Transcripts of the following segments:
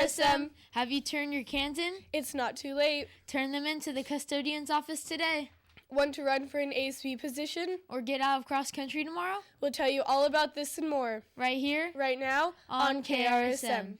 Krsm, have you turned your cans in? It's not too late. Turn them into the custodian's office today. Want to run for an ASB position? Or get out of cross country tomorrow? We'll tell you all about this and more. Right here? Right now on Krsm.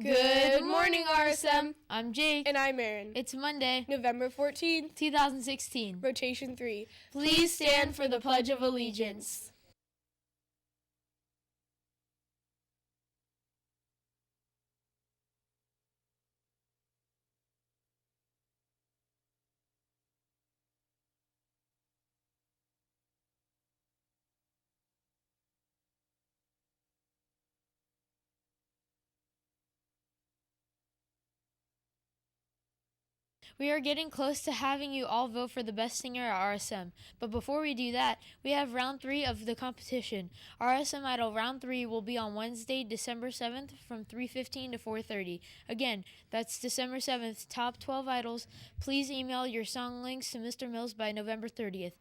Good morning, RSM. I'm Jake. And I'm Aaron. It's Monday, November 14th, 2016. Rotation 3. Please stand for the Pledge of Allegiance. We are getting close to having you all vote for the best singer at RSM. But before we do that, we have round 3 of the competition. RSM Idol round 3 will be on Wednesday, December 7th from 3:15 to 4:30. Again, that's December 7th. Top 12 idols. Please email your song links to Mr. Mills by November 30th.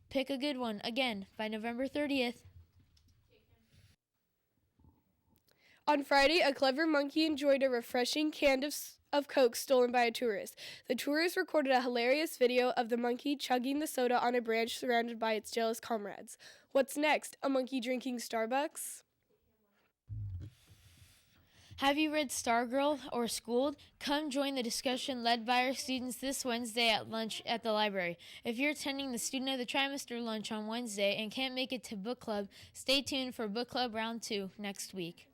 Pick a good one, again, by November 30th. On Friday, a clever monkey enjoyed a refreshing can of Coke stolen by a tourist. The tourist recorded a hilarious video of the monkey chugging the soda on a branch surrounded by its jealous comrades. What's next? A monkey drinking Starbucks? Have you read Stargirl or Schooled? Come join the discussion led by our students this Wednesday at lunch at the library. If you're attending the Student of the Trimester lunch on Wednesday and can't make it to book club, stay tuned for book club round 2 next week.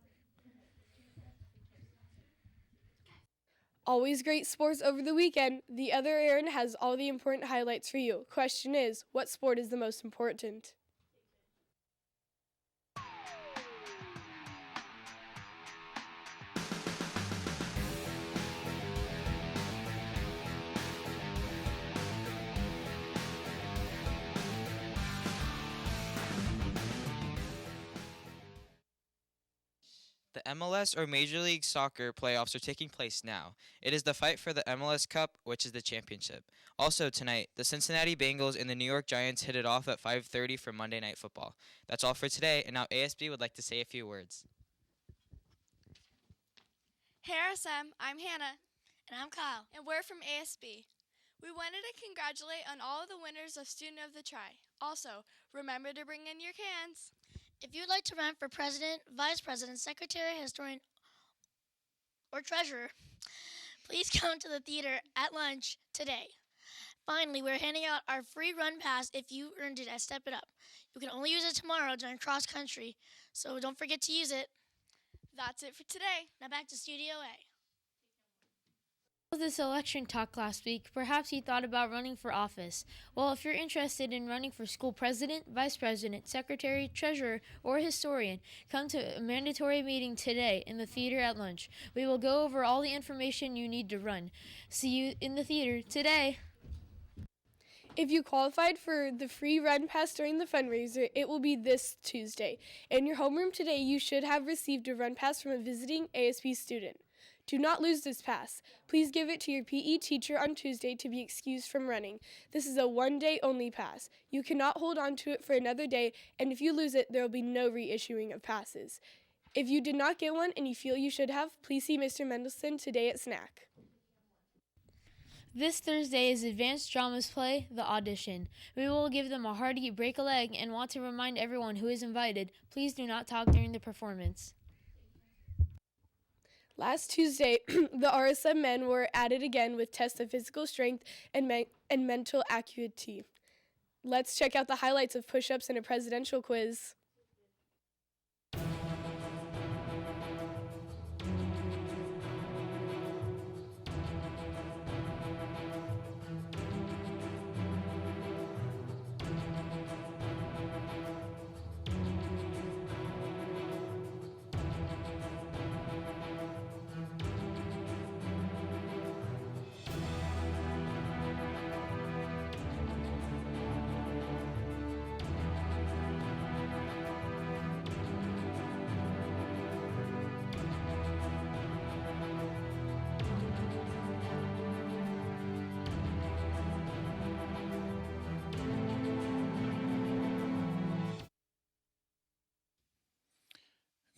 Always great sports over the weekend. The other Aaron has all the important highlights for you. Question is, what sport is the most important? The MLS or Major League Soccer playoffs are taking place now. It is the fight for the MLS Cup, which is the championship. Also tonight, the Cincinnati Bengals and the New York Giants hit it off at 5:30 for Monday Night Football. That's all for today, and now ASB would like to say a few words. Hey RSM, I'm Hannah. And I'm Kyle. And we're from ASB. We wanted to congratulate on all of the winners of Student of the Tri. Also, remember to bring in your cans. If you would like to run for president, vice president, secretary, historian, or treasurer, please come to the theater at lunch today. Finally, we're handing out our free run pass if you earned it at Step It Up. You can only use it tomorrow during cross country, so don't forget to use it. That's it for today. Now back to Studio A. This election talk last week, perhaps you thought about running for office. Well, if you're interested in running for school president, vice president, secretary, treasurer, or historian, come to a mandatory meeting today in the theater at lunch. We will go over all the information you need to run. See you in the theater today. If you qualified for the free run pass during the fundraiser, it will be this Tuesday. In your homeroom today, you should have received a run pass from a visiting ASB student. Do not lose this pass. Please give it to your PE teacher on Tuesday to be excused from running. This is a one-day only pass. You cannot hold on to it for another day, and if you lose it, there will be no reissuing of passes. If you did not get one and you feel you should have, please see Mr. Mendelson today at snack. This Thursday is Advanced Dramas play, The Audition. We will give them a hearty break a leg and want to remind everyone who is invited, please do not talk during the performance. Last Tuesday, the RSM men were at it again with tests of physical strength and mental acuity. Let's check out the highlights of push-ups and a presidential quiz.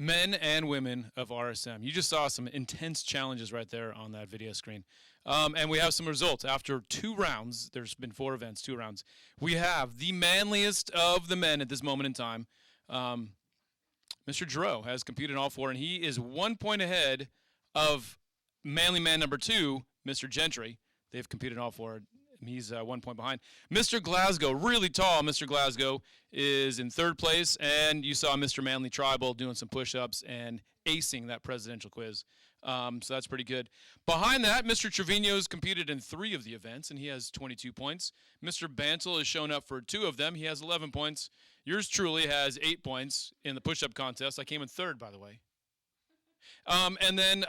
men and women of RSM. You just saw some intense challenges right there on that video screen. And we have some results. After 2 rounds, there's been 4 events, 2 rounds. We have the manliest of the men at this moment in time. Mr. Dro has competed in all 4, and he is 1 point ahead of manly man number 2, Mr. Gentry. They've competed in all 4. He's 1 point behind. Mr. Glasgow, really tall Mr. Glasgow, is in 3rd place, and you saw Mr. Manly Tribal doing some push-ups and acing that presidential quiz. So that's pretty good. Behind that, Mr. Trevino's competed in 3 of the events, and he has 22 points. Mr. Bantle has shown up for 2 of them. He has 11 points. Yours truly has 8 points in the push-up contest. I came in 3rd, by the way. And then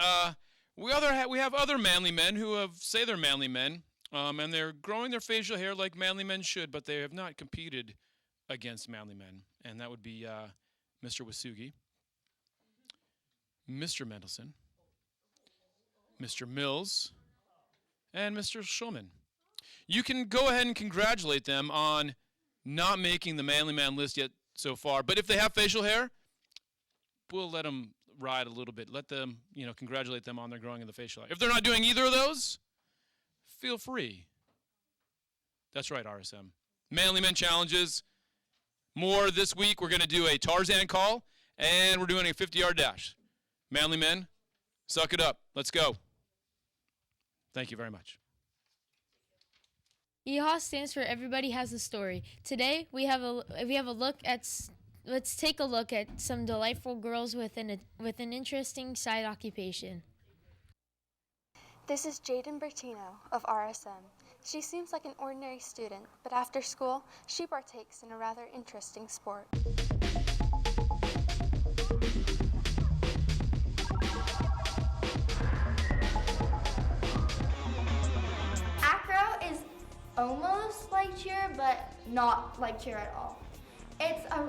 we have other manly men who say they're manly men. And they're growing their facial hair like manly men should, but they have not competed against manly men. And that would be Mr. Wasugi, Mr. Mendelson, Mr. Mills, and Mr. Schulman. You can go ahead and congratulate them on not making the manly man list yet so far. But if they have facial hair, we'll let them ride a little bit. Let them, congratulate them on their growing of the facial hair. If they're not doing either of those, feel free. That's right, RSM. Manly Men Challenges. More this week. We're going to do a Tarzan call, and we're doing a 50-yard dash. Manly Men, suck it up. Let's go. Thank you very much. EHA stands for Everybody Has a Story. Today we have a look at. Let's take a look at some delightful girls with an interesting side occupation. This is Jaden Bertino of RSM. She seems like an ordinary student, but after school, she partakes in a rather interesting sport. Acro is almost like cheer, but not like cheer at all. It's a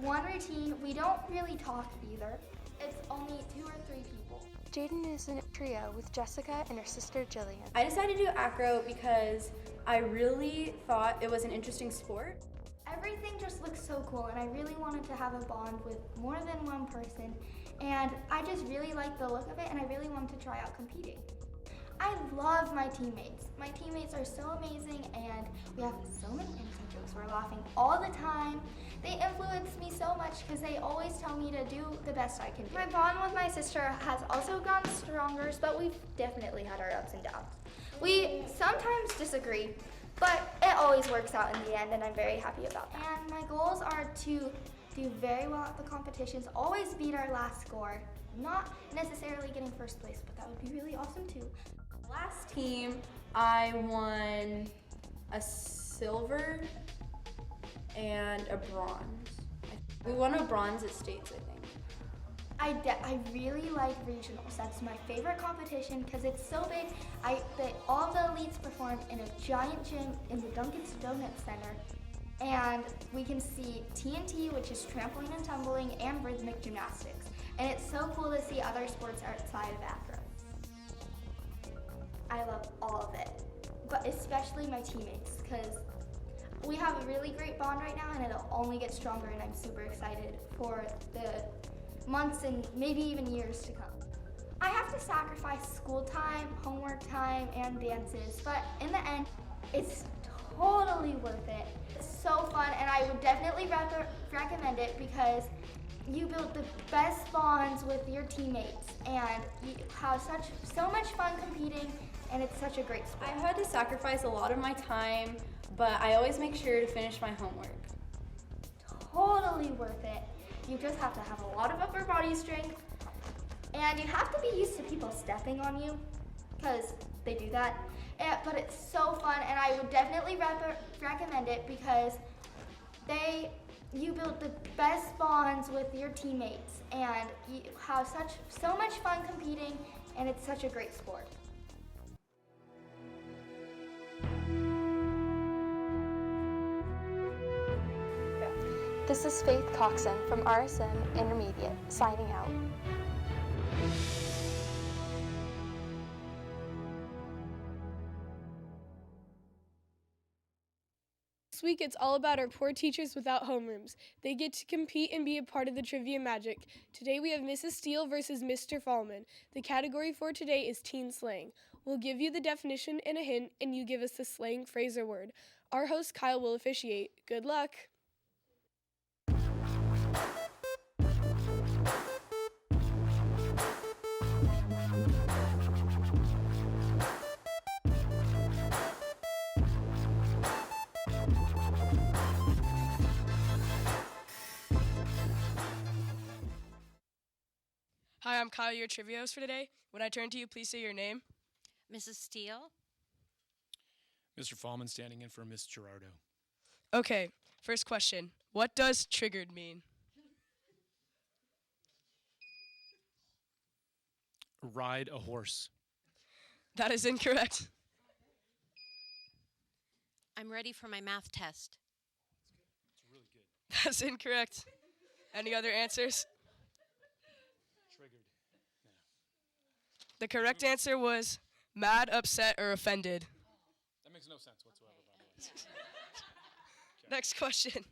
one routine. We don't really talk either. It's only 2 or 3 people. Jaden is in a trio with Jessica and her sister Jillian. I decided to do acro because I really thought it was an interesting sport. Everything just looks so cool, and I really wanted to have a bond with more than one person, and I just really liked the look of it, and I really wanted to try out competing. I love my teammates. My teammates are so amazing, and we have so many inside jokes. We're laughing all the time. They influence me so much because they always tell me to do the best I can do. My bond with my sister has also gotten stronger, but we've definitely had our ups and downs. We sometimes disagree, but it always works out in the end, and I'm very happy about that. And my goals are to do very well at the competitions, always beat our last score. Not necessarily getting first place, but that would be really awesome too. Last team, I won a silver and a bronze. We won a bronze at states, I think. I really like regionals. That's my favorite competition because it's so big. All the elites perform in a giant gym in the Dunkin's Donut Center. And we can see TNT, which is trampoline and tumbling, and rhythmic gymnastics. And it's so cool to see other sports outside of acro. I love all of it, but especially my teammates, because we have a really great bond right now, and it'll only get stronger, and I'm super excited for the months and maybe even years to come. I have to sacrifice school time, homework time, and dances, but in the end, it's totally worth it. It's so fun, and I would definitely recommend it because you build the best bonds with your teammates, and you have so much fun competing, and it's such a great sport. I've had to sacrifice a lot of my time, but I always make sure to finish my homework. Totally worth it. You just have to have a lot of upper body strength, and you have to be used to people stepping on you, because they do that. But it's so fun, and I would definitely recommend it because you build the best bonds with your teammates, and you have so much fun competing, and it's such a great sport. This is Faith Coxon from RSM Intermediate, signing out. week, it's all about our poor teachers without homerooms. They get to compete and be a part of the trivia magic. Today we have Mrs. Steele versus Mr. Fallman. The category for today is teen slang. We'll give you the definition and a hint, and you give us the slang phrase or word. Our host Kyle will officiate. Good luck. Hi, I'm Kyle, your trivia host for today. When I turn to you, please say your name. Mrs. Steele. Mr. Fallman standing in for Miss Gerardo. Okay, first question. What does triggered mean? Ride a horse. That is incorrect. I'm ready for my math test. It's really good. That's incorrect. Any other answers? Triggered. The correct answer was mad, upset, or offended. That makes no sense whatsoever, by the way. Next question.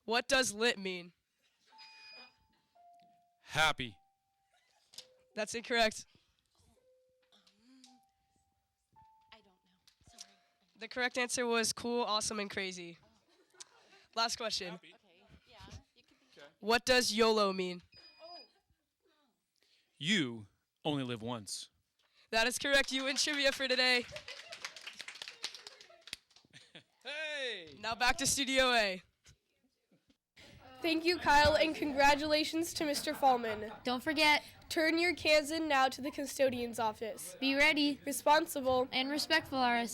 What does lit mean? Happy. That's incorrect. I don't know. Sorry. The correct answer was cool, awesome, and crazy. Last question. Happy. Okay. Yeah. You could be. What does YOLO mean? You only live once. That is correct. You win trivia for today. Hey! Now back to Studio A. Thank you, Kyle, and congratulations to Mr. Fallman. Don't forget, Turn your cans in now to the custodian's office. be ready Responsible. and respectful, RSM.